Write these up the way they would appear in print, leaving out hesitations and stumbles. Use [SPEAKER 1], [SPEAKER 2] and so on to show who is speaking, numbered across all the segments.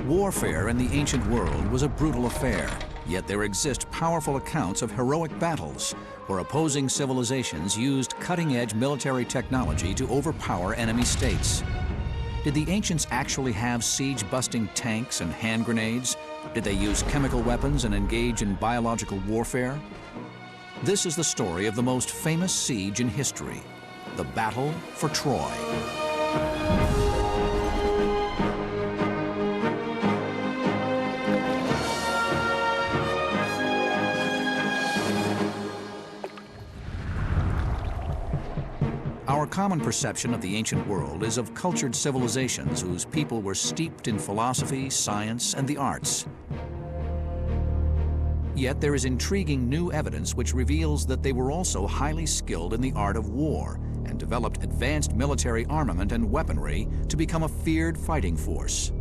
[SPEAKER 1] Warfare in the ancient world was a brutal affair, yet there exist powerful accounts of heroic battles where opposing civilizations used cutting-edge military technology to overpower enemy states. Did the ancients actually have siege-busting tanks and hand grenades? Did they use chemical weapons and engage in biological warfare? This is the story of the most famous siege in history, the Battle for Troy. Our common perception of the ancient world is of cultured civilizations whose people were steeped in philosophy, science, and the arts. Yet there is intriguing new evidence which reveals that they were also highly skilled in the art of war and developed advanced military armament and weaponry to become a feared fighting force.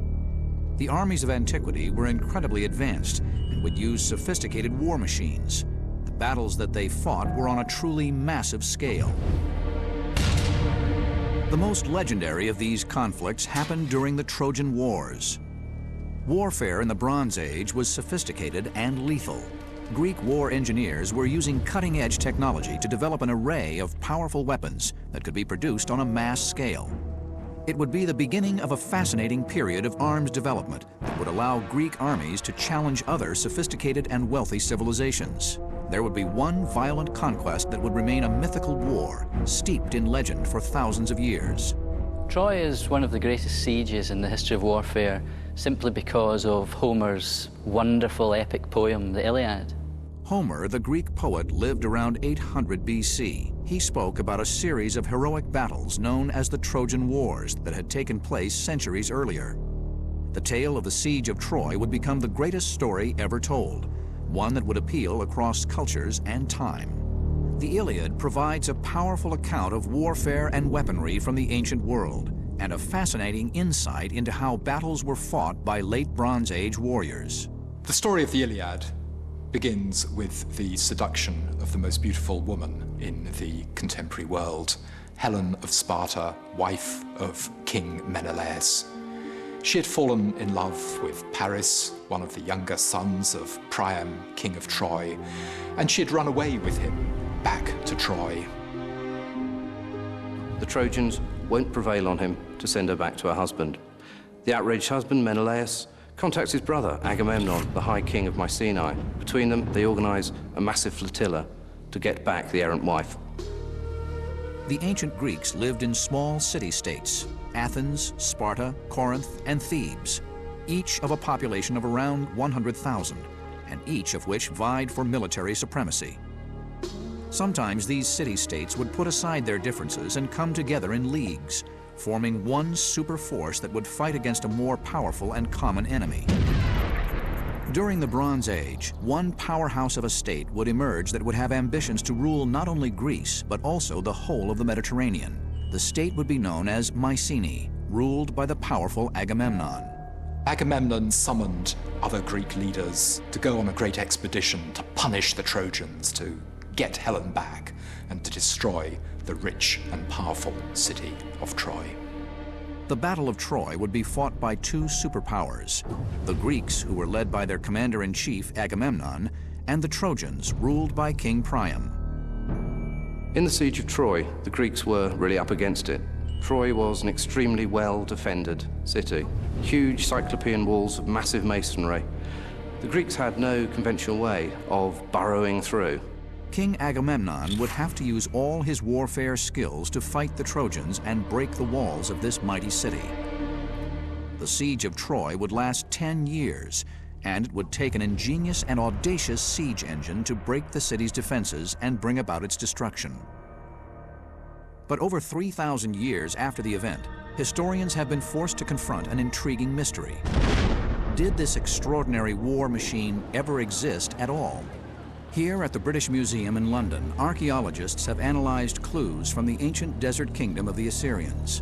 [SPEAKER 1] The armies of antiquity were incredibly advanced and would use sophisticated war machines. The battles that they fought were on a truly massive scale. The most legendary of these conflicts happened during the Trojan Wars. Warfare in the Bronze Age was sophisticated and lethal. Greek war engineers were using cutting-edge technology to develop an array of powerful weapons that could be produced on a mass scale. It would be the beginning of a fascinating period of arms development that would allow Greek armies to challenge other sophisticated and wealthy civilizations. There would be one violent conquest that would remain a mythical war, steeped in legend for thousands of years.
[SPEAKER 2] Troy is one of the greatest sieges in the history of warfare, simply because of Homer's wonderful epic poem, the Iliad.
[SPEAKER 1] Homer, the Greek poet, lived around 800 BC. He spoke about a series of heroic battles known as the Trojan Wars that had taken place centuries earlier. The tale of the siege of Troy would become the greatest story ever told, one that would appeal across cultures and time. The Iliad provides a powerful account of warfare and weaponry from the ancient world, and a fascinating insight into how battles were fought by late Bronze Age warriors.
[SPEAKER 3] The story of the Iliad begins with the seduction of the most beautiful woman in the contemporary world, Helen of Sparta, wife of King Menelaus. She had fallen in love with Paris, one of the younger sons of Priam, king of Troy, and she had run away with him back to Troy.
[SPEAKER 4] The Trojans won't prevail on him to send her back to her husband. The outraged husband, Menelaus, contacts his brother, Agamemnon, the High King of Mycenae. Between them, they organize a massive flotilla to get back the errant wife.
[SPEAKER 1] The ancient Greeks lived in small city-states, Athens, Sparta, Corinth, and Thebes, each of a population of around 100,000, and each of which vied for military supremacy. Sometimes these city-states would put aside their differences and come together in leagues, forming one super force that would fight against a more powerful and common enemy. During the Bronze Age, one powerhouse of a state would emerge that would have ambitions to rule not only Greece, but also the whole of the Mediterranean. The state would be known as Mycenae, ruled by the powerful Agamemnon.
[SPEAKER 3] Agamemnon summoned other Greek leaders to go on a great expedition to punish the Trojans, to get Helen back, and to destroy the rich and powerful city of Troy.
[SPEAKER 1] The Battle of Troy would be fought by two superpowers, the Greeks, who were led by their commander-in-chief, Agamemnon, and the Trojans, ruled by King Priam.
[SPEAKER 4] In the siege of Troy, the Greeks were really up against it. Troy was an extremely well-defended city. Huge cyclopean walls of massive masonry. The Greeks had no conventional way of burrowing through.
[SPEAKER 1] King Agamemnon would have to use all his warfare skills to fight the Trojans and break the walls of this mighty city. The siege of Troy would last 10 years, and it would take an ingenious and audacious siege engine to break the city's defenses and bring about its destruction. But over 3,000 years after the event, historians have been forced to confront an intriguing mystery. Did this extraordinary war machine ever exist at all? Here at the British Museum in London, archaeologists have analyzed clues from the ancient desert kingdom of the Assyrians.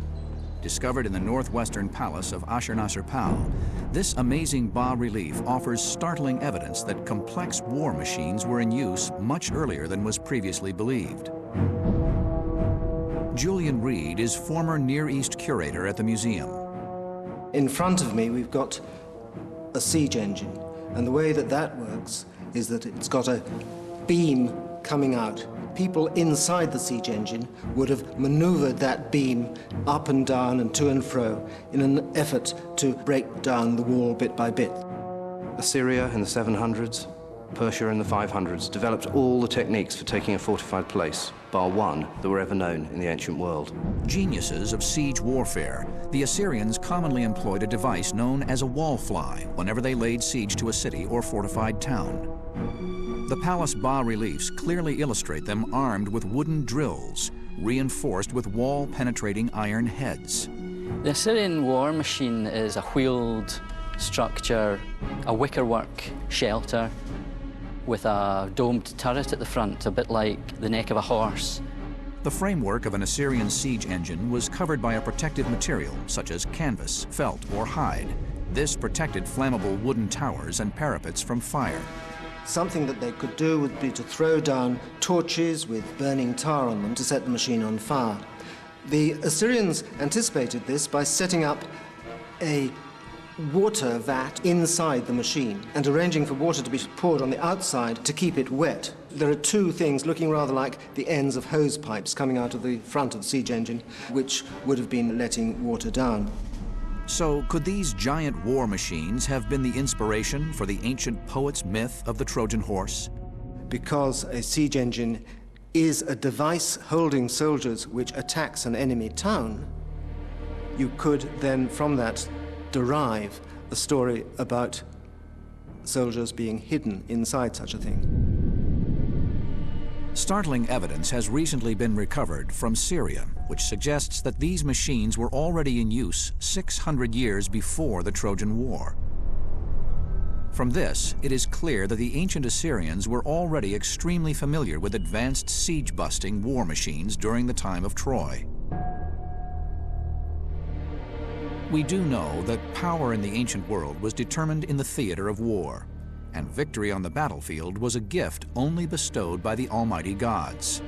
[SPEAKER 1] Discovered in the northwestern palace of Ashurnasirpal, this amazing bas-relief offers startling evidence that complex war machines were in use much earlier than was previously believed. Julian Reed is former Near East curator at the museum.
[SPEAKER 5] In front of me, we've got a siege engine. And the way that that works is that it's got a beam coming out. People inside the siege engine would have maneuvered that beam up and down and to and fro in an effort to break down the wall bit by bit.
[SPEAKER 4] Assyria in the 700s, Persia in the 500s developed all the techniques for taking a fortified place, bar one that were ever known in the ancient world.
[SPEAKER 1] Geniuses of siege warfare, the Assyrians commonly employed a device known as a wall fly whenever they laid siege to a city or fortified town. The palace bas-reliefs clearly illustrate them armed with wooden drills, reinforced with wall-penetrating iron heads.
[SPEAKER 2] The Assyrian war machine is a wheeled structure, a wickerwork shelter with a domed turret at the front, a bit like the neck of a horse.
[SPEAKER 1] The framework of an Assyrian siege engine was covered by a protective material such as canvas, felt, or hide. This protected flammable wooden towers and parapets from fire.
[SPEAKER 5] Something that they could do would be to throw down torches with burning tar on them to set the machine on fire. The Assyrians anticipated this by setting up a water vat inside the machine and arranging for water to be poured on the outside to keep it wet. There are two things looking rather like the ends of hose pipes coming out of the front of the siege engine, which would have been letting water down.
[SPEAKER 1] So could these giant war machines have been the inspiration for the ancient poet's myth of the Trojan horse?
[SPEAKER 5] Because a siege engine is a device holding soldiers which attacks an enemy town, you could then from that derive a story about soldiers being hidden inside such a thing.
[SPEAKER 1] Startling evidence has recently been recovered from Syria, which suggests that these machines were already in use 600 years before the Trojan War. From this, it is clear that the ancient Assyrians were already extremely familiar with advanced siege-busting war machines during the time of Troy. We do know that power in the ancient world was determined in the theater of war, and victory on the battlefield was a gift only bestowed by the almighty gods.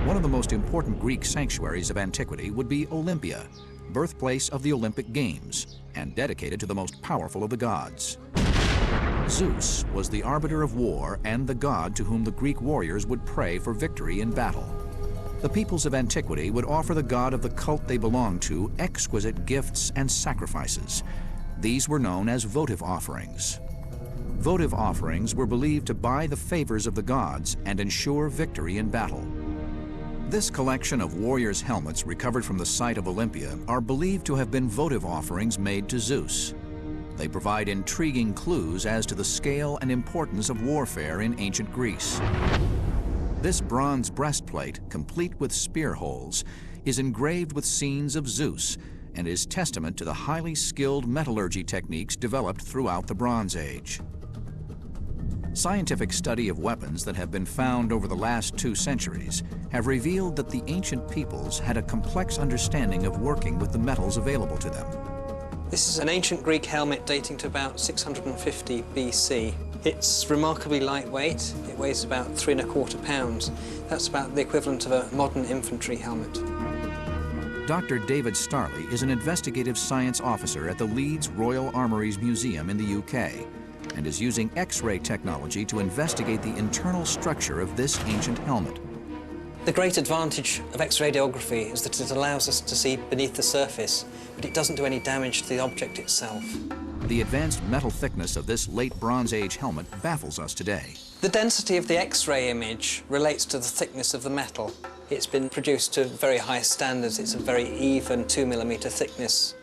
[SPEAKER 1] One of the most important Greek sanctuaries of antiquity would be Olympia, birthplace of the Olympic Games, and dedicated to the most powerful of the gods. Zeus was the arbiter of war and the god to whom the Greek warriors would pray for victory in battle. The peoples of antiquity would offer the god of the cult they belonged to exquisite gifts and sacrifices. These were known as votive offerings. Votive offerings were believed to buy the favors of the gods and ensure victory in battle. This collection of warriors' helmets recovered from the site of Olympia are believed to have been votive offerings made to Zeus. They provide intriguing clues as to the scale and importance of warfare in ancient Greece. This bronze breastplate, complete with spear holes, is engraved with scenes of Zeus and is testament to the highly skilled metallurgy techniques developed throughout the Bronze Age. Scientific study of weapons that have been found over the last 2 centuries have revealed that the ancient peoples had a complex understanding of working with the metals available to them.
[SPEAKER 6] This is an ancient Greek helmet dating to about 650 BC. It's remarkably lightweight. It weighs about 3¼ pounds. That's about the equivalent of a modern infantry helmet.
[SPEAKER 1] Dr. David Starley is an investigative science officer at the Leeds Royal Armouries Museum in the UK and is using X-ray technology to investigate the internal structure of this ancient helmet.
[SPEAKER 6] The great advantage of X-radiography is that it allows us to see beneath the surface, but it doesn't do any damage to the object itself.
[SPEAKER 1] The advanced metal thickness of this late Bronze Age helmet baffles us today.
[SPEAKER 6] The density of the X-ray image relates to the thickness of the metal. It's been produced to very high standards. It's a very even 2mm thickness.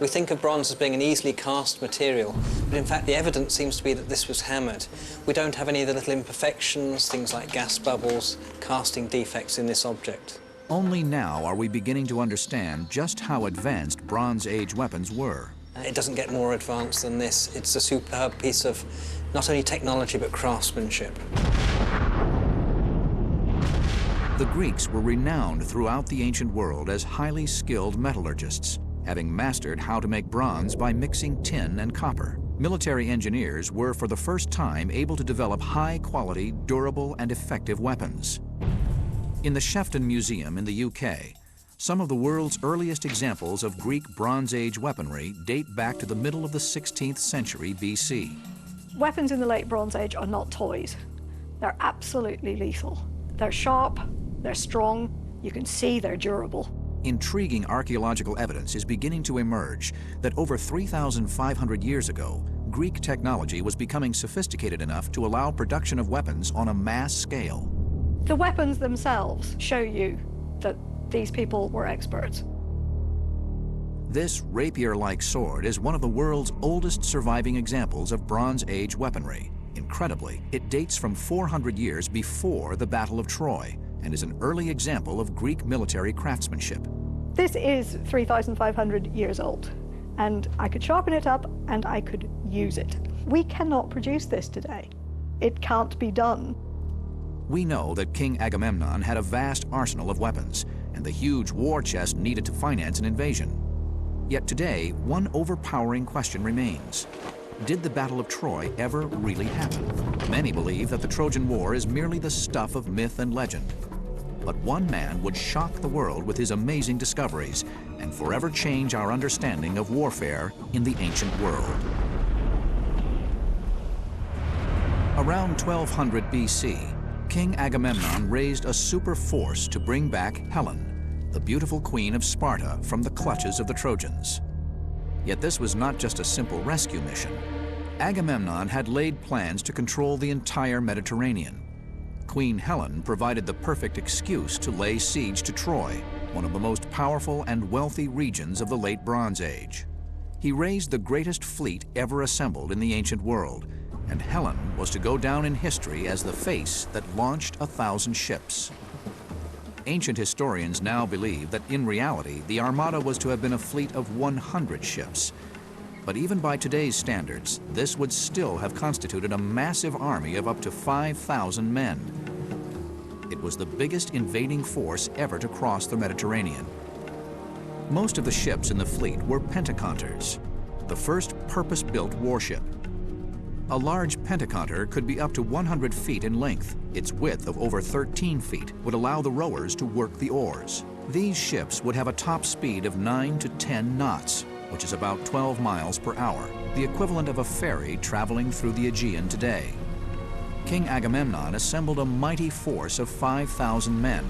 [SPEAKER 6] We think of bronze as being an easily cast material, but in fact the evidence seems to be that this was hammered. We don't have any of the little imperfections, things like gas bubbles, casting defects in this object.
[SPEAKER 1] Only now are we beginning to understand just how advanced Bronze Age weapons were.
[SPEAKER 6] It doesn't get more advanced than this. It's a superb piece of not only technology but craftsmanship.
[SPEAKER 1] The Greeks were renowned throughout the ancient world as highly skilled metallurgists, having mastered how to make bronze by mixing tin and copper. Military engineers were for the first time able to develop high-quality, durable, and effective weapons. In the Shefton Museum in the UK, Some of the world's earliest examples of Greek Bronze Age weaponry date back to the middle of the 16th century BC.
[SPEAKER 7] Weapons in the late Bronze Age are not toys. They're absolutely lethal. They're sharp, they're strong, you can see they're durable.
[SPEAKER 1] Intriguing archaeological evidence is beginning to emerge that over 3,500 years ago, Greek technology was becoming sophisticated enough to allow production of weapons on a mass scale.
[SPEAKER 7] The weapons themselves show you that these people were experts.
[SPEAKER 1] This rapier-like sword is one of the world's oldest surviving examples of Bronze Age weaponry. Incredibly, it dates from 400 years before the Battle of Troy and is an early example of Greek military craftsmanship.
[SPEAKER 7] This is 3,500 years old, and I could sharpen it up and I could use it. We cannot produce this today. It can't be done.
[SPEAKER 1] We know that King Agamemnon had a vast arsenal of weapons and the huge war chest needed to finance an invasion. Yet today, one overpowering question remains. Did the Battle of Troy ever really happen? Many believe that the Trojan War is merely the stuff of myth and legend. But one man would shock the world with his amazing discoveries and forever change our understanding of warfare in the ancient world. Around 1200 BC, King Agamemnon raised a super force to bring back Helen, the beautiful queen of Sparta, from the clutches of the Trojans. Yet this was not just a simple rescue mission. Agamemnon had laid plans to control the entire Mediterranean. Queen Helen provided the perfect excuse to lay siege to Troy, one of the most powerful and wealthy regions of the late Bronze Age. He raised the greatest fleet ever assembled in the ancient world, and Helen was to go down in history as the face that launched 1,000 ships. Ancient historians now believe that in reality, the Armada was to have been a fleet of 100 ships. But even by today's standards, this would still have constituted a massive army of up to 5,000 men. It was the biggest invading force ever to cross the Mediterranean. Most of the ships in the fleet were pentaconters, the first purpose-built warship. A large pentaconter could be up to 100 feet in length. Its width of over 13 feet would allow the rowers to work the oars. These ships would have a top speed of 9 to 10 knots, which is about 12 miles per hour, the equivalent of a ferry traveling through the Aegean today. King Agamemnon assembled a mighty force of 5,000 men,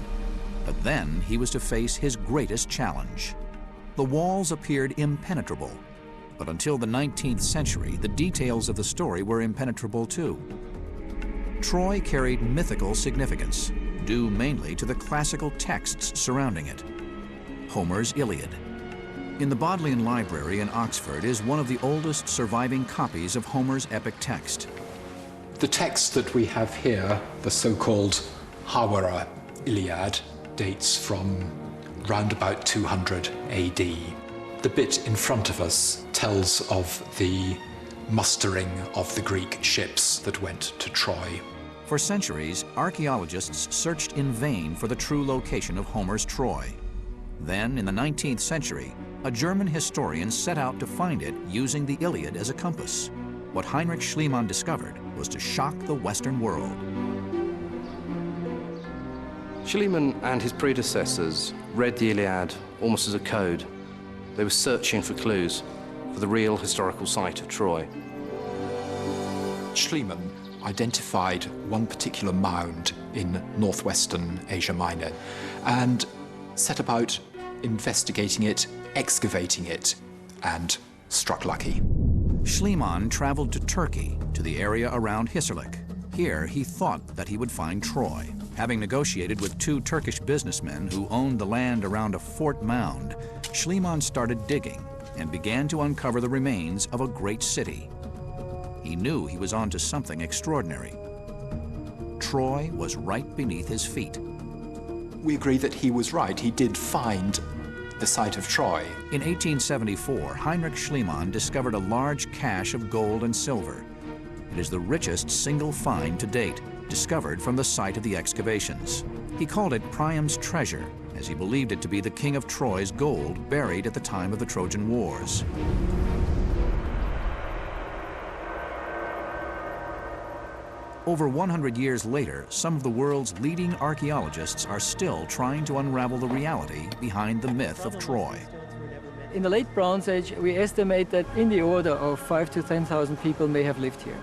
[SPEAKER 1] but then he was to face his greatest challenge. The walls appeared impenetrable, but until the 19th century, the details of the story were impenetrable too. Troy carried mythical significance, due mainly to the classical texts surrounding it. Homer's Iliad. In the Bodleian Library in Oxford is one of the oldest surviving copies of Homer's epic text.
[SPEAKER 3] The text that we have here, the so-called Hawara Iliad, dates from round about 200 AD. The bit in front of us tells of the mustering of the Greek ships that went to Troy.
[SPEAKER 1] For centuries, archaeologists searched in vain for the true location of Homer's Troy. Then, in the 19th century, a German historian set out to find it using the Iliad as a compass. What Heinrich Schliemann discovered was to shock the Western world.
[SPEAKER 4] Schliemann and his predecessors read the Iliad almost as a code. They were searching for clues for the real historical site of Troy.
[SPEAKER 3] Schliemann identified one particular mound in northwestern Asia Minor and set about investigating it, excavating it, and struck lucky.
[SPEAKER 1] Schliemann traveled to Turkey, to the area around Hisarlik. Here, he thought that he would find Troy. Having negotiated with 2 Turkish businessmen who owned the land around a fort mound, Schliemann started digging and began to uncover the remains of a great city. He knew he was onto something extraordinary. Troy was right beneath his feet.
[SPEAKER 3] We agree that he was right. He did find the site of Troy.
[SPEAKER 1] In 1874, Heinrich Schliemann discovered a large cache of gold and silver. It is the richest single find to date, discovered from the site of the excavations. He called it Priam's treasure, as he believed it to be the king of Troy's gold buried at the time of the Trojan Wars. Over 100 years later, some of the world's leading archaeologists are still trying to unravel the reality behind the myth of Troy.
[SPEAKER 8] In the late Bronze Age, we estimate that in the order of 5,000 to 10,000 people may have lived here.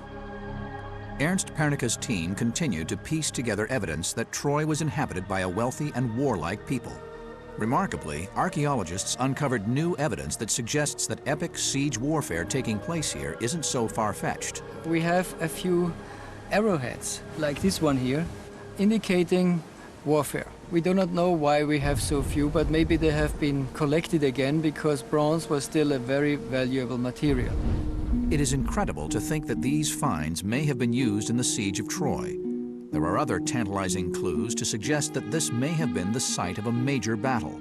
[SPEAKER 1] Ernst Pernicka's team continued to piece together evidence that Troy was inhabited by a wealthy and warlike people. Remarkably, archaeologists uncovered new evidence that suggests that epic siege warfare taking place here isn't so far-fetched.
[SPEAKER 8] We have a few arrowheads, like this one here, indicating warfare. We do not know why we have so few, but maybe they have been collected again because bronze was still a very valuable material.
[SPEAKER 1] It is incredible to think that these finds may have been used in the siege of Troy. There are other tantalizing clues to suggest that this may have been the site of a major battle.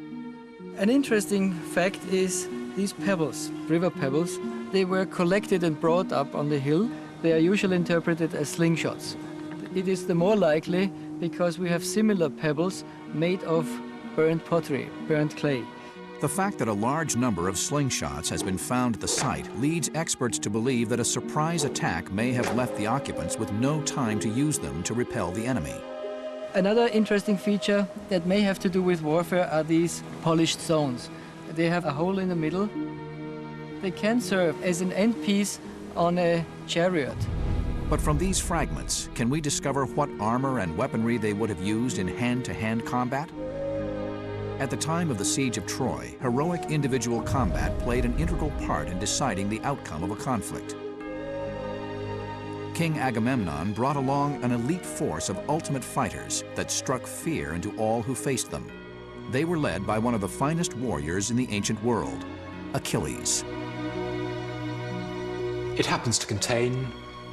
[SPEAKER 8] An interesting fact is these pebbles, river pebbles, they were collected and brought up on the hill. They are usually interpreted as slingshots. It is the more likely because we have similar pebbles made of burnt pottery, burnt clay.
[SPEAKER 1] The fact that a large number of slingshots has been found at the site leads experts to believe that a surprise attack may have left the occupants with no time to use them to repel the enemy.
[SPEAKER 8] Another interesting feature that may have to do with warfare are these polished stones. They have a hole in the middle. They can serve as an end piece on a chariot.
[SPEAKER 1] But from these fragments, can we discover what armor and weaponry they would have used in hand-to-hand combat? At the time of the siege of Troy, heroic individual combat played an integral part in deciding the outcome of a conflict. King Agamemnon brought along an elite force of ultimate fighters that struck fear into all who faced them. They were led by one of the finest warriors in the ancient world, Achilles.
[SPEAKER 3] It happens to contain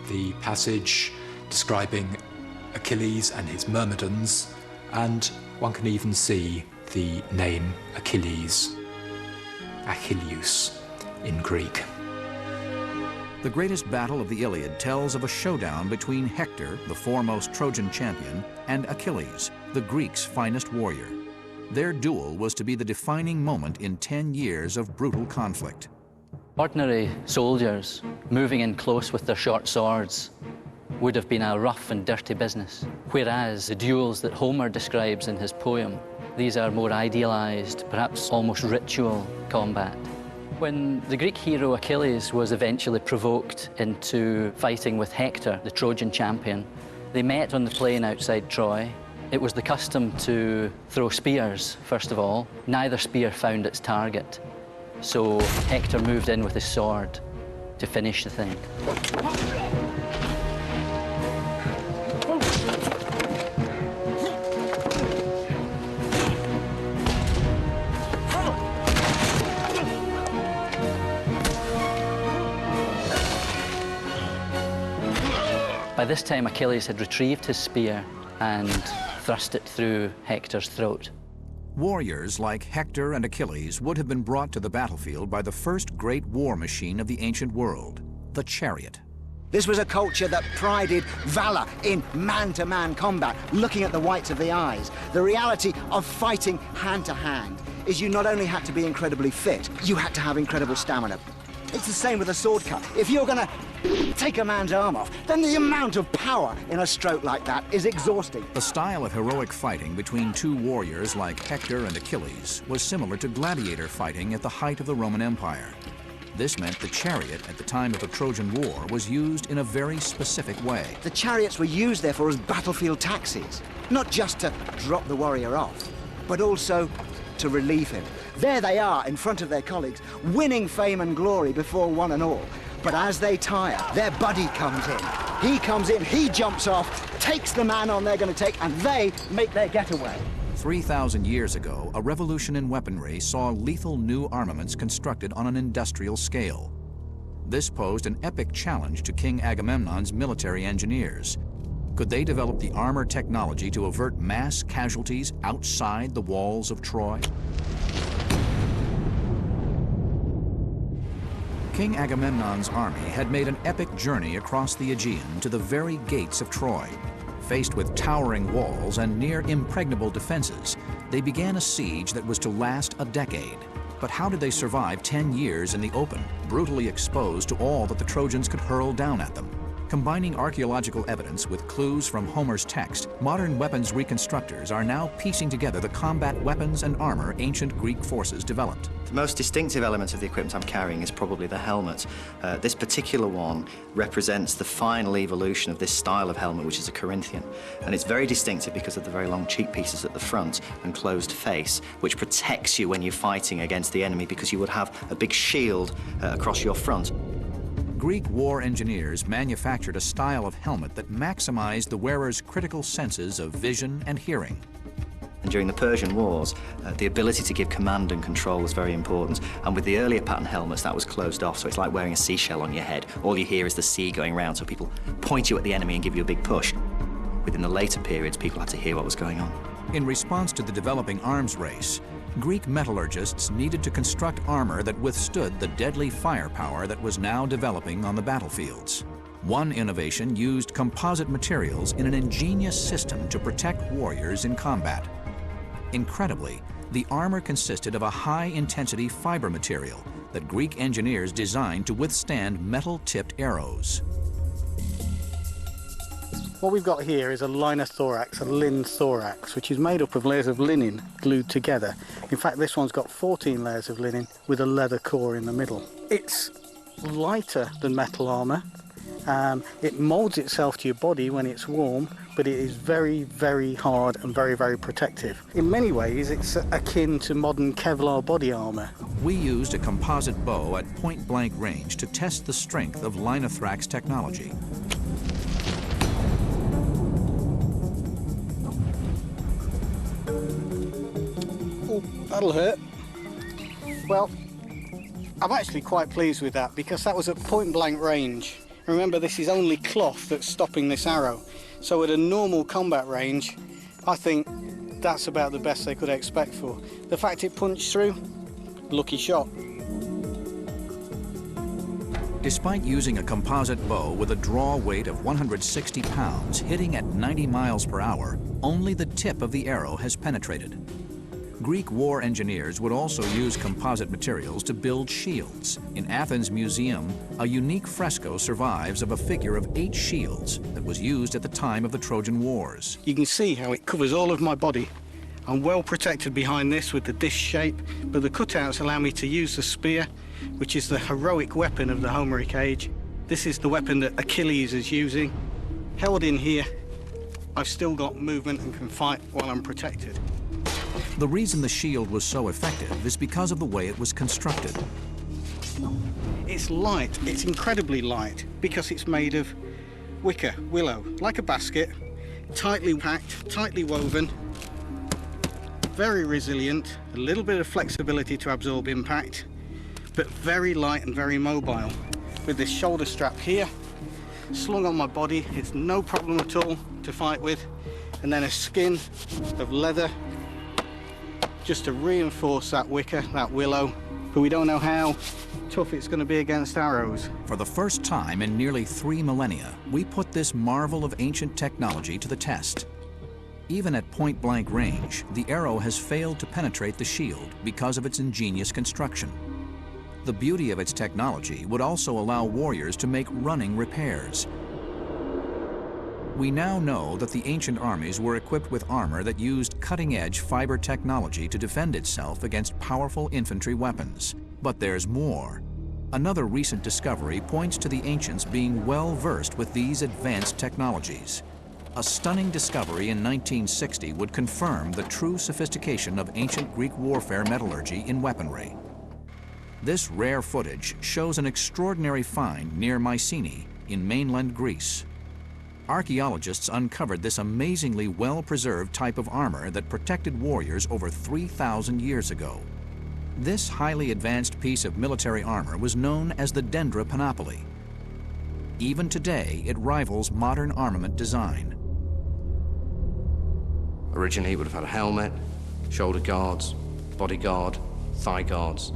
[SPEAKER 3] the passage describing Achilles and his myrmidons, and one can even see the name Achilles, Achilleus in Greek.
[SPEAKER 1] The greatest battle of the Iliad tells of a showdown between Hector, the foremost Trojan champion, and Achilles, the Greeks' finest warrior. Their duel was to be the defining moment in 10 years of brutal conflict.
[SPEAKER 2] Ordinary soldiers moving in close with their short swords would have been a rough and dirty business, whereas the duels that Homer describes in his poem, these are more idealized, perhaps almost ritual combat. When the Greek hero Achilles was eventually provoked into fighting with Hector, the Trojan champion, they met on the plain outside Troy. It was the custom to throw spears, first of all. Neither spear found its target. So Hector moved in with his sword to finish the thing. By this time, Achilles had retrieved his spear and thrust it through Hector's throat.
[SPEAKER 1] Warriors like Hector and Achilles would have been brought to the battlefield by the first great war machine of the ancient world, the chariot.
[SPEAKER 9] This was a culture that prided valor in man-to-man combat, looking at the whites of the eyes. The reality of fighting hand-to-hand is you not only had to be incredibly fit, you had to have incredible stamina. It's the same with a sword cut. If you're gonna take a man's arm off, then the amount of power in a stroke like that is exhausting.
[SPEAKER 1] The style of heroic fighting between two warriors like Hector and Achilles was similar to gladiator fighting at the height of the Roman Empire. This meant the chariot at the time of the Trojan War was used in a very specific way.
[SPEAKER 9] The chariots were used, therefore, as battlefield taxis, not just to drop the warrior off, but also to relieve him. There they are in front of their colleagues, winning fame and glory before one and all. But as they tire, their buddy comes in. He comes in, he jumps off, takes the man on they're going to take, and they make their getaway.
[SPEAKER 1] 3,000 years ago, a revolution in weaponry saw lethal new armaments constructed on an industrial scale. This posed an epic challenge to King Agamemnon's military engineers. Could they develop the armor technology to avert mass casualties outside the walls of Troy? King Agamemnon's army had made an epic journey across the Aegean to the very gates of Troy. Faced with towering walls and near impregnable defenses, they began a siege that was to last a decade. But how did they survive 10 years in the open, brutally exposed to all that the Trojans could hurl down at them? Combining archaeological evidence with clues from Homer's text, modern weapons reconstructors are now piecing together the combat weapons and armor ancient Greek forces developed.
[SPEAKER 10] The most distinctive element of the equipment I'm carrying is probably the helmet. This particular one represents the final evolution of this style of helmet, which is a Corinthian. And it's very distinctive because of the very long cheek pieces at the front and closed face, which protects you when you're fighting against the enemy because you would have a big shield across your front.
[SPEAKER 1] Greek war engineers manufactured a style of helmet that maximized the wearer's critical senses of vision and hearing.
[SPEAKER 10] And during the Persian Wars, the ability to give command and control was very important. And with the earlier pattern helmets, that was closed off, so it's like wearing a seashell on your head. All you hear is the sea going round, so people point you at the enemy and give you a big push. Within the later periods, people had to hear what was going on.
[SPEAKER 1] In response to the developing arms race, Greek metallurgists needed to construct armor that withstood the deadly firepower that was now developing on the battlefields. One innovation used composite materials in an ingenious system to protect warriors in combat. Incredibly, the armor consisted of a high-intensity fiber material that Greek engineers designed to withstand metal-tipped arrows.
[SPEAKER 11] What we've got here is a liner thorax, a lin thorax, which is made up of layers of linen glued together. In fact, this one's got 14 layers of linen with a leather core in the middle. It's lighter than metal armour. It moulds itself to your body when it's warm, but it is very, very hard and very, very protective. In many ways, it's akin to modern Kevlar body armour.
[SPEAKER 1] We used a composite bow at point-blank range to test the strength of Linothorax technology.
[SPEAKER 11] Oh, that'll hurt. Well, I'm actually quite pleased with that because that was at point-blank range. Remember, this is only cloth that's stopping this arrow. So at a normal combat range, I think that's about the best they could expect for. The fact it punched through, lucky shot.
[SPEAKER 1] Despite using a composite bow with a draw weight of 160 pounds, hitting at 90 miles per hour, only the tip of the arrow has penetrated. Greek war engineers would also use composite materials to build shields. In Athens Museum, a unique fresco survives of a figure of 8 shields that was used at the time of the Trojan Wars.
[SPEAKER 11] You can see how it covers all of my body. I'm well protected behind this with the disc shape, but the cutouts allow me to use the spear, which is the heroic weapon of the Homeric age. This is the weapon that Achilles is using. Held in here, I've still got movement and can fight while I'm protected.
[SPEAKER 1] The reason the shield was so effective is because of the way it was constructed.
[SPEAKER 11] It's light, it's incredibly light, because it's made of wicker, willow, like a basket, tightly packed, tightly woven, very resilient, a little bit of flexibility to absorb impact, but very light and very mobile. With this shoulder strap here, slung on my body, it's no problem at all to fight with, and then a skin of leather just to reinforce that wicker, that willow, but we don't know how tough it's going to be against arrows.
[SPEAKER 1] For the first time in nearly 3 millennia, we put this marvel of ancient technology to the test. Even at point-blank range, the arrow has failed to penetrate the shield because of its ingenious construction. The beauty of its technology would also allow warriors to make running repairs. We now know that the ancient armies were equipped with armor that used cutting-edge fiber technology to defend itself against powerful infantry weapons. But there's more. Another recent discovery points to the ancients being well-versed with these advanced technologies. A stunning discovery in 1960 would confirm the true sophistication of ancient Greek warfare metallurgy in weaponry. This rare footage shows an extraordinary find near Mycenae in mainland Greece. Archaeologists uncovered this amazingly well-preserved type of armor that protected warriors over 3,000 years ago. This highly advanced piece of military armor was known as the Dendra Panoply. Even today, it rivals modern armament design.
[SPEAKER 4] Originally, it would have had a helmet, shoulder guards, body guard, thigh guards.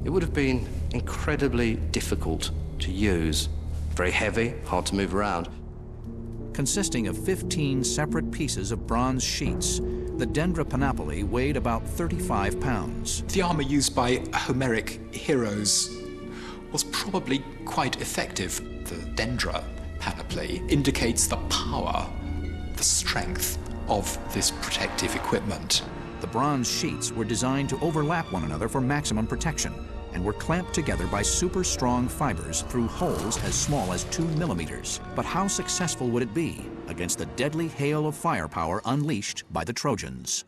[SPEAKER 4] It would have been incredibly difficult to use. Very heavy, hard to move around.
[SPEAKER 1] Consisting of 15 separate pieces of bronze sheets, the Dendra Panoply weighed about 35 pounds.
[SPEAKER 3] The armor used by Homeric heroes was probably quite effective. The Dendra panoply indicates the power, the strength of this protective equipment.
[SPEAKER 1] The bronze sheets were designed to overlap one another for maximum protection and were clamped together by super strong fibers through holes as small as 2 millimeters. But how successful would it be against the deadly hail of firepower unleashed by the Trojans?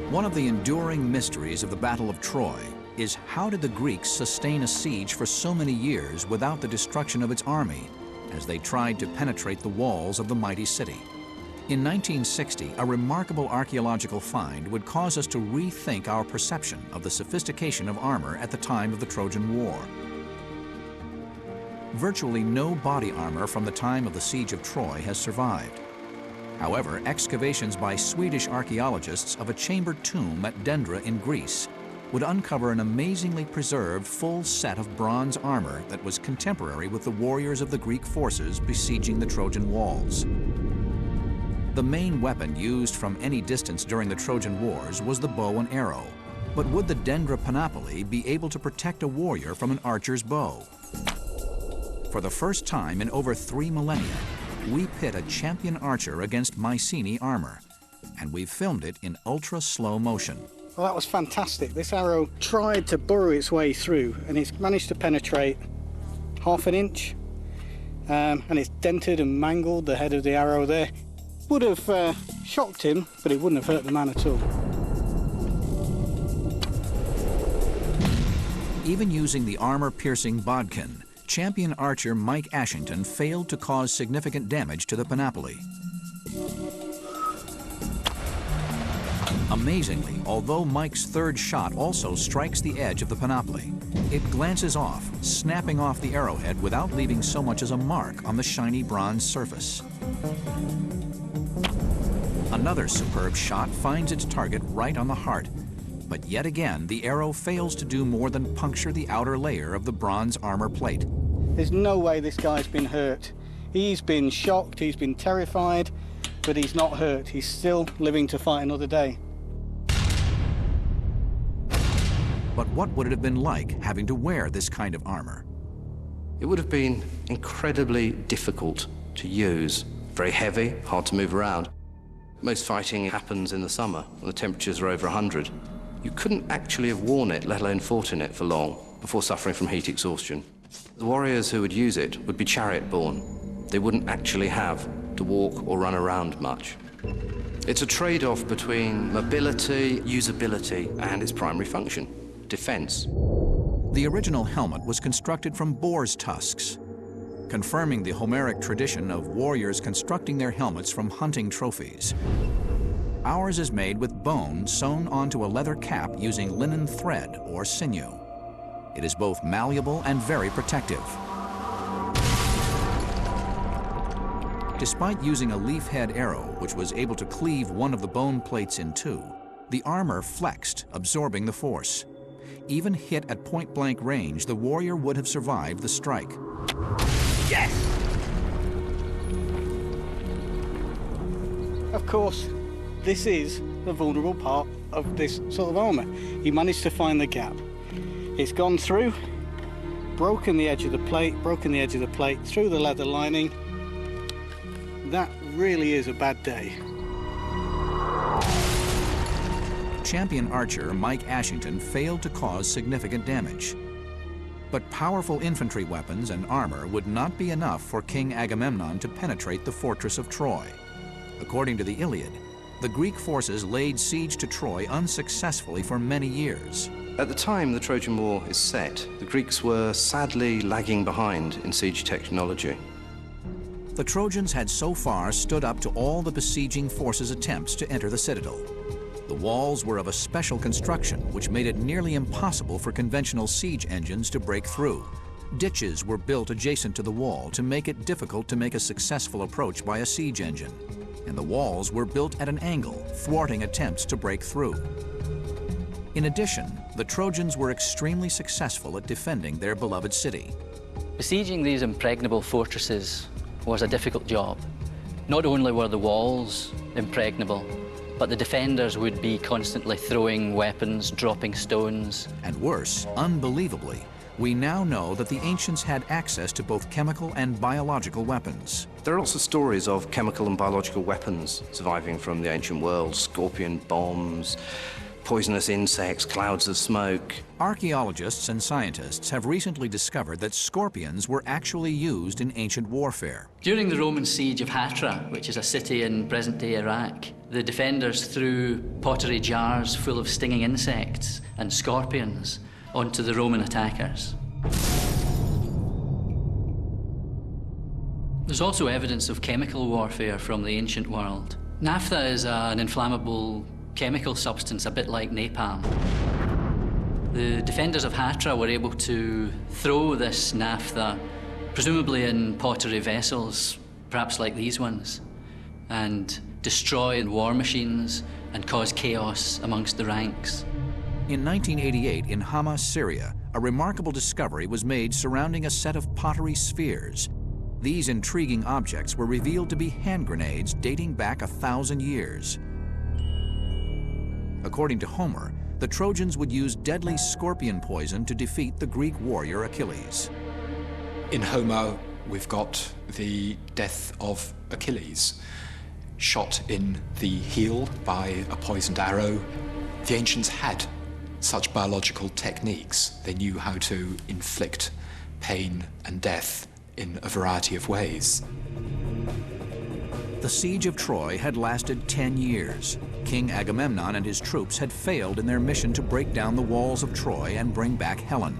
[SPEAKER 1] One of the enduring mysteries of the Battle of Troy is how did the Greeks sustain a siege for so many years without the destruction of its army as they tried to penetrate the walls of the mighty city? In 1960, a remarkable archaeological find would cause us to rethink our perception of the sophistication of armor at the time of the Trojan War. Virtually no body armor from the time of the siege of Troy has survived. However, excavations by Swedish archaeologists of a chambered tomb at Dendra in Greece would uncover an amazingly preserved full set of bronze armor that was contemporary with the warriors of the Greek forces besieging the Trojan walls. The main weapon used from any distance during the Trojan Wars was the bow and arrow. But would the Dendra panoply be able to protect a warrior from an archer's bow? For the first time in over 3 millennia, we pit a champion archer against Mycenae armor, and we've filmed it in ultra slow motion.
[SPEAKER 11] Well, that was fantastic. This arrow tried to burrow its way through, and it's managed to penetrate 1/2 inch, and it's dented and mangled the head of the arrow there. Would have shocked him, but it wouldn't have hurt the man at all.
[SPEAKER 1] Even using the armor-piercing bodkin, champion archer Mike Ashington failed to cause significant damage to the panoply. Amazingly, although Mike's third shot also strikes the edge of the panoply, it glances off, snapping off the arrowhead without leaving so much as a mark on the shiny bronze surface. Another superb shot finds its target right on the heart, but yet again the arrow fails to do more than puncture the outer layer of the bronze armor plate.
[SPEAKER 11] There's no way this guy's been hurt. He's been shocked, he's been terrified, but he's not hurt. He's still living to fight another day.
[SPEAKER 1] But what would it have been like having to wear this kind of armor?
[SPEAKER 4] It would have been incredibly difficult to use. Very heavy, hard to move around. Most fighting happens in the summer when the temperatures are over 100. You couldn't actually have worn it, let alone fought in it for long, before suffering from heat exhaustion. The warriors who would use it would be chariot-borne. They wouldn't actually have to walk or run around much. It's a trade-off between mobility, usability, and its primary function, defense.
[SPEAKER 1] The original helmet was constructed from boar's tusks, confirming the Homeric tradition of warriors constructing their helmets from hunting trophies. Ours is made with bone sewn onto a leather cap using linen thread or sinew. It is both malleable and very protective. Despite using a leaf head arrow, which was able to cleave one of the bone plates in two, the armor flexed, absorbing the force. Even hit at point-blank range, the warrior would have survived the strike.
[SPEAKER 11] Yes! Of course, this is the vulnerable part of this sort of armour. He managed to find the gap. It's gone through, broken the edge of the plate, through the leather lining. That really is a bad day.
[SPEAKER 1] Champion archer Mike Ashington failed to cause significant damage. But powerful infantry weapons and armor would not be enough for King Agamemnon to penetrate the fortress of Troy. According to the Iliad, the Greek forces laid siege to Troy unsuccessfully for many years.
[SPEAKER 4] At the time the Trojan War is set, the Greeks were sadly lagging behind in siege technology.
[SPEAKER 1] The Trojans had so far stood up to all the besieging forces' attempts to enter the citadel. The walls were of a special construction, which made it nearly impossible for conventional siege engines to break through. Ditches were built adjacent to the wall to make it difficult to make a successful approach by a siege engine. And the walls were built at an angle, thwarting attempts to break through. In addition, the Trojans were extremely successful at defending their beloved city.
[SPEAKER 2] Besieging these impregnable fortresses was a difficult job. Not only were the walls impregnable, but the defenders would be constantly throwing weapons, dropping stones.
[SPEAKER 1] And worse, unbelievably, We now know that the ancients had access to both chemical and biological weapons.
[SPEAKER 4] There are lots of stories of chemical and biological weapons surviving from the ancient world: scorpion bombs, poisonous insects, clouds of smoke.
[SPEAKER 1] Archaeologists and scientists have recently discovered that scorpions were actually used in ancient warfare.
[SPEAKER 2] During the Roman siege of Hatra, which is a city in present-day Iraq, the defenders threw pottery jars full of stinging insects and scorpions onto the Roman attackers. There's also evidence of chemical warfare from the ancient world. Naphtha is an inflammable chemical substance, a bit like napalm. The defenders of Hatra were able to throw this naphtha, presumably in pottery vessels, perhaps like these ones, and destroy war machines and cause chaos amongst the ranks.
[SPEAKER 1] In 1988, in Hama, Syria, a remarkable discovery was made surrounding a set of pottery spheres. These intriguing objects were revealed to be hand grenades dating back 1,000 years. According to Homer, the Trojans would use deadly scorpion poison to defeat the Greek warrior Achilles.
[SPEAKER 3] In Homer, we've got the death of Achilles, shot in the heel by a poisoned arrow. The ancients had such biological techniques. They knew how to inflict pain and death in a variety of ways.
[SPEAKER 1] The siege of Troy had lasted 10 years. King Agamemnon and his troops had failed in their mission to break down the walls of Troy and bring back Helen.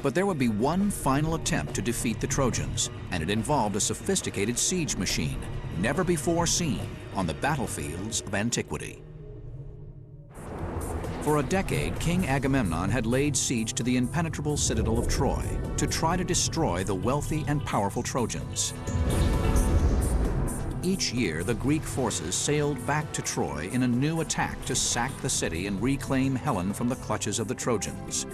[SPEAKER 1] But there would be one final attempt to defeat the Trojans, and it involved a sophisticated siege machine, never before seen on the battlefields of antiquity. For a decade, King Agamemnon had laid siege to the impenetrable citadel of Troy to try to destroy the wealthy and powerful Trojans. Each year, the Greek forces sailed back to Troy in a new attack to sack the city and reclaim Helen from the clutches of the Trojans.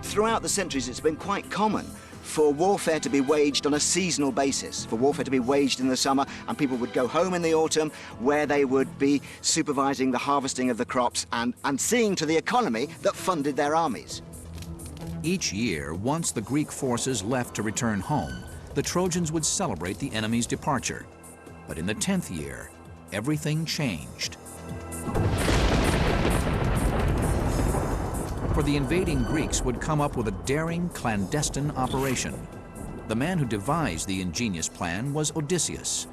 [SPEAKER 9] Throughout the centuries, it's been quite common for warfare to be waged on a seasonal basis, for warfare to be waged in the summer, and people would go home in the autumn where they would be supervising the harvesting of the crops and seeing to the economy that funded their armies.
[SPEAKER 1] Each year, once the Greek forces left to return home, the Trojans would celebrate the enemy's departure. But in the 10th year, everything changed. For the invading Greeks would come up with a daring, clandestine operation. The man who devised the ingenious plan was Odysseus,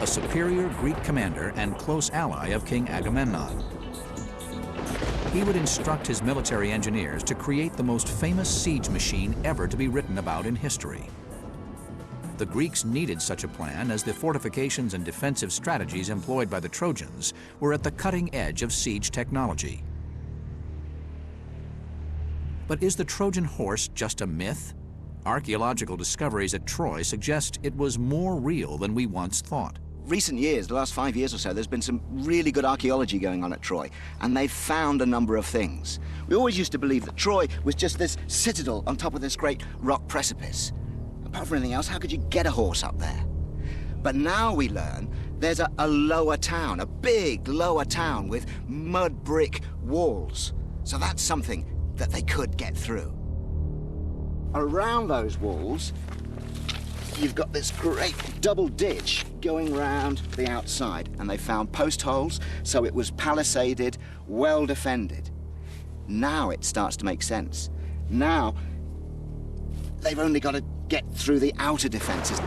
[SPEAKER 1] a superior Greek commander and close ally of King Agamemnon. He would instruct his military engineers to create the most famous siege machine ever to be written about in history. The Greeks needed such a plan, as the fortifications and defensive strategies employed by the Trojans were at the cutting edge of siege technology. But is the Trojan horse just a myth? Archaeological discoveries at Troy suggest it was more real than we once thought.
[SPEAKER 9] Recent years, the last 5 years or so, there's been some really good archaeology going on at Troy, and they've found a number of things. We always used to believe that Troy was just this citadel on top of this great rock precipice. Apart from anything else, how could you get a horse up there? But now we learn there's a lower town, a big lower town with mud brick walls. So that's something that they could get through. Around those walls, you've got this great double ditch going round the outside, and they found post holes, so it was palisaded, well defended. Now it starts to make sense. Now, they've only got to get through the outer defenses.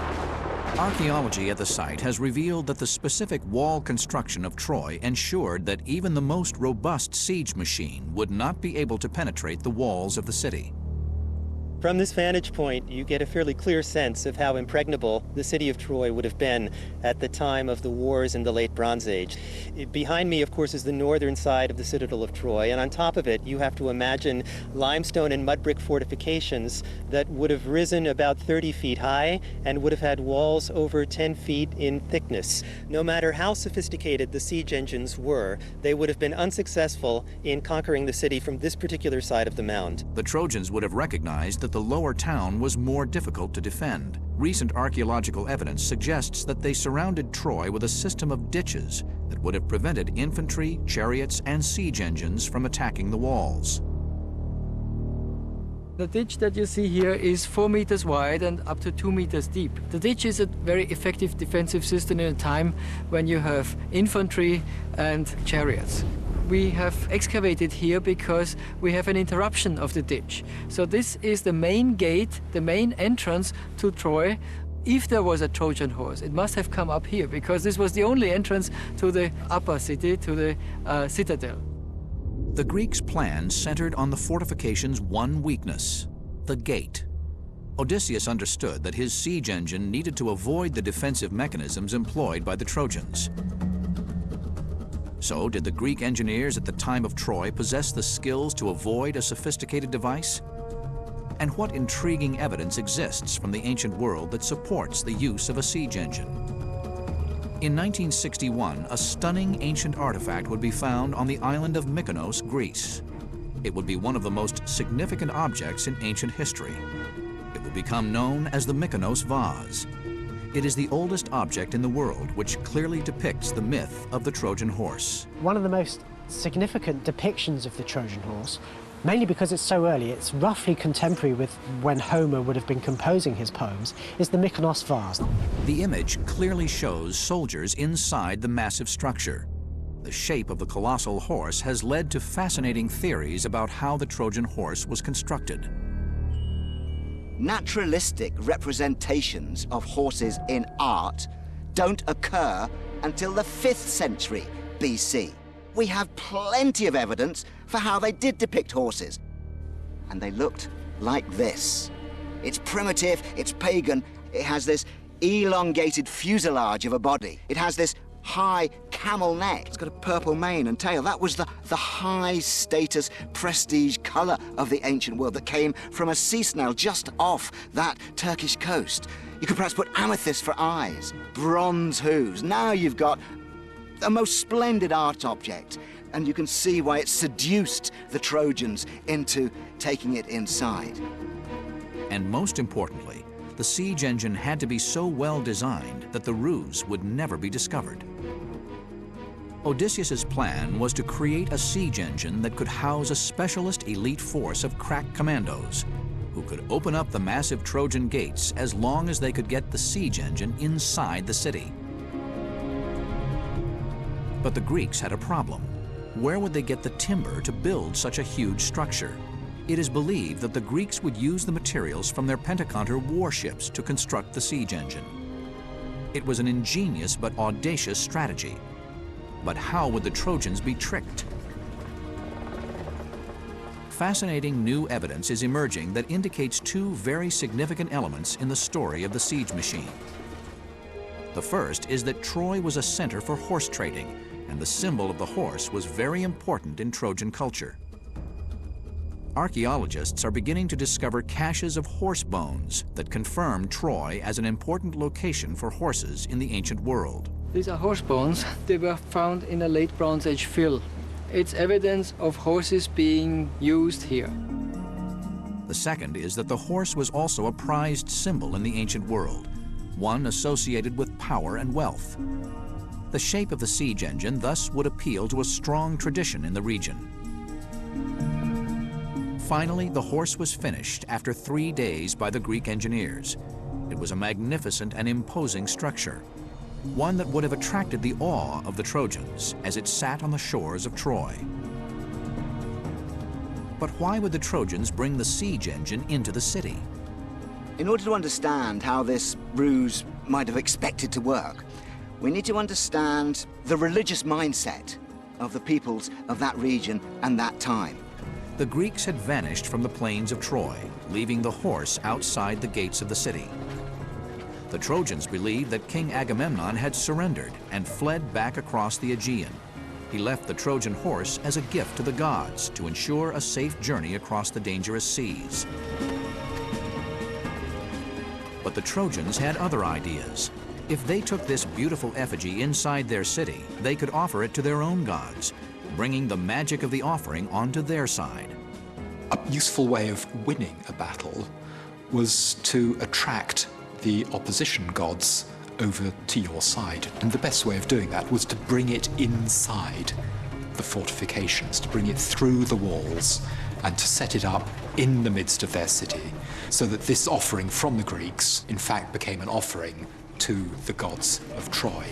[SPEAKER 1] Archaeology at the site has revealed that the specific wall construction of Troy ensured that even the most robust siege machine would not be able to penetrate the walls of the city.
[SPEAKER 12] From this vantage point, you get a fairly clear sense of how impregnable the city of Troy would have been at the time of the wars in the late Bronze Age. Behind me, of course, is the northern side of the citadel of Troy, and on top of it, you have to imagine limestone and mud brick fortifications that would have risen about 30 feet high and would have had walls over 10 feet in thickness. No matter how sophisticated the siege engines were, they would have been unsuccessful in conquering the city from this particular side of the mound.
[SPEAKER 1] The Trojans would have recognized that the lower town was more difficult to defend. Recent archaeological evidence suggests that they surrounded Troy with a system of ditches that would have prevented infantry, chariots, and siege engines from attacking the walls.
[SPEAKER 8] The ditch that you see here is 4 meters wide and up to 2 meters deep. The ditch is a very effective defensive system in a time when you have infantry and chariots. We have excavated here because we have an interruption of the ditch. So this is the main gate, the main entrance to Troy. If there was a Trojan horse, it must have come up here because this was the only entrance to the upper city, to the citadel.
[SPEAKER 1] The Greeks' plan centered on the fortification's one weakness, the gate. Odysseus understood that his siege engine needed to avoid the defensive mechanisms employed by the Trojans. So, did the Greek engineers at the time of Troy possess the skills to avoid a sophisticated device? And what intriguing evidence exists from the ancient world that supports the use of a siege engine? In 1961, a stunning ancient artifact would be found on the island of Mykonos, Greece. It would be one of the most significant objects in ancient history. It would become known as the Mykonos vase. It is the oldest object in the world which clearly depicts the myth of the Trojan horse.
[SPEAKER 13] One of the most significant depictions of the Trojan horse, mainly because it's so early, it's roughly contemporary with when Homer would have been composing his poems, is the Mykonos vase.
[SPEAKER 1] The image clearly shows soldiers inside the massive structure. The shape of the colossal horse has led to fascinating theories about how the Trojan horse was constructed.
[SPEAKER 9] Naturalistic representations of horses in art don't occur until the 5th century BC. We have plenty of evidence for how they did depict horses. And they looked like this. It's primitive, it's pagan, it has this elongated fuselage of a body. It has this high camel neck. It's got a purple mane and tail. That was the high status, prestige color of the ancient world that came from a sea snail just off that Turkish coast. You could perhaps put amethyst for eyes, bronze hooves. Now you've got a most splendid art object, and you can see why it seduced the Trojans into taking it inside.
[SPEAKER 1] And most importantly, the siege engine had to be so well designed that the ruse would never be discovered. Odysseus's plan was to create a siege engine that could house a specialist elite force of crack commandos who could open up the massive Trojan gates as long as they could get the siege engine inside the city. But the Greeks had a problem. Where would they get the timber to build such a huge structure? It is believed that the Greeks would use the materials from their Pentaconter warships to construct the siege engine. It was an ingenious but audacious strategy. But how would the Trojans be tricked? Fascinating new evidence is emerging that indicates two very significant elements in the story of the siege machine. The first is that Troy was a center for horse trading, and the symbol of the horse was very important in Trojan culture. Archaeologists are beginning to discover caches of horse bones that confirm Troy as an important location for horses in the ancient world.
[SPEAKER 8] These are horse bones. They were found in a late Bronze Age fill. It's evidence of horses being used here.
[SPEAKER 1] The second is that the horse was also a prized symbol in the ancient world, one associated with power and wealth. The shape of the siege engine thus would appeal to a strong tradition in the region. Finally, the horse was finished after 3 days by the Greek engineers. It was a magnificent and imposing structure, one that would have attracted the awe of the Trojans as it sat on the shores of Troy. But why would the Trojans bring the siege engine into the city?
[SPEAKER 9] In order to understand how this ruse might have expected to work, we need to understand the religious mindset of the peoples of that region and that time.
[SPEAKER 1] The Greeks had vanished from the plains of Troy, leaving the horse outside the gates of the city. The Trojans believed that King Agamemnon had surrendered and fled back across the Aegean. He left the Trojan horse as a gift to the gods to ensure a safe journey across the dangerous seas. But the Trojans had other ideas. If they took this beautiful effigy inside their city, they could offer it to their own gods, bringing the magic of the offering onto their side.
[SPEAKER 3] A useful way of winning a battle was to attract the opposition gods over to your side. And the best way of doing that was to bring it inside the fortifications, to bring it through the walls, and to set it up in the midst of their city, so that this offering from the Greeks, in fact, became an offering to the gods of Troy.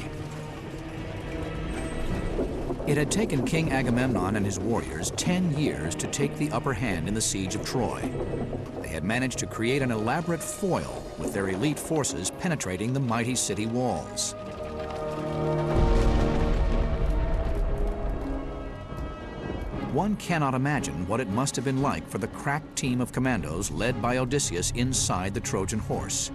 [SPEAKER 1] It had taken King Agamemnon and his warriors 10 years to take the upper hand in the siege of Troy. They had managed to create an elaborate foil with their elite forces penetrating the mighty city walls. One cannot imagine what it must have been like for the crack team of commandos led by Odysseus inside the Trojan horse.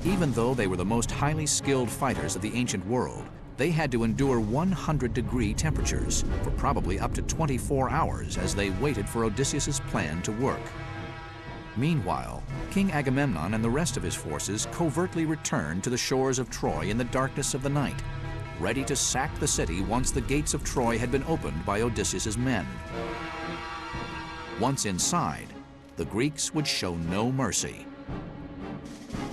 [SPEAKER 1] Even though they were the most highly skilled fighters of the ancient world, they had to endure 100-degree temperatures for probably up to 24 hours as they waited for Odysseus's plan to work. Meanwhile, King Agamemnon and the rest of his forces covertly returned to the shores of Troy in the darkness of the night, ready to sack the city once the gates of Troy had been opened by Odysseus's men. Once inside, the Greeks would show no mercy.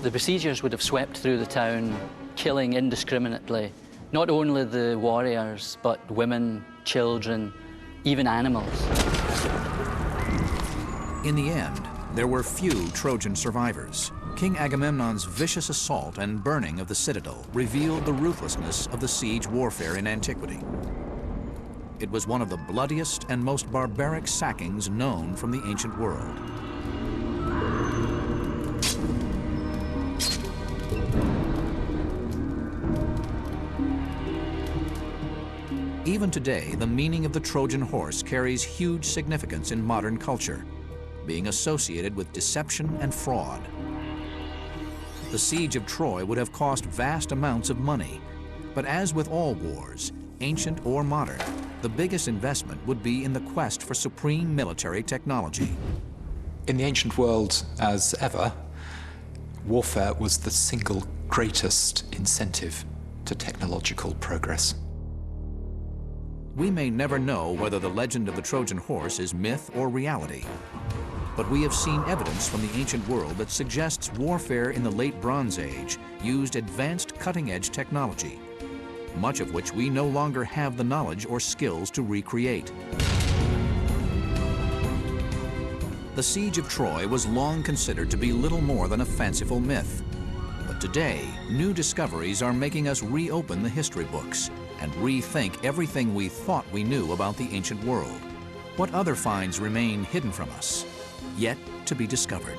[SPEAKER 2] The besiegers would have swept through the town, killing indiscriminately, not only the warriors, but women, children, even animals.
[SPEAKER 1] In the end, there were few Trojan survivors. King Agamemnon's vicious assault and burning of the citadel revealed the ruthlessness of the siege warfare in antiquity. It was one of the bloodiest and most barbaric sackings known from the ancient world. Even today, the meaning of the Trojan horse carries huge significance in modern culture, being associated with deception and fraud. The siege of Troy would have cost vast amounts of money, but as with all wars, ancient or modern, the biggest investment would be in the quest for supreme military technology.
[SPEAKER 3] In the ancient world, as ever, warfare was the single greatest incentive to technological progress.
[SPEAKER 1] We may never know whether the legend of the Trojan horse is myth or reality, but we have seen evidence from the ancient world that suggests warfare in the late Bronze Age used advanced cutting-edge technology, much of which we no longer have the knowledge or skills to recreate. The siege of Troy was long considered to be little more than a fanciful myth, but today, new discoveries are making us reopen the history books and rethink everything we thought we knew about the ancient world. What other finds remain hidden from us, yet to be discovered?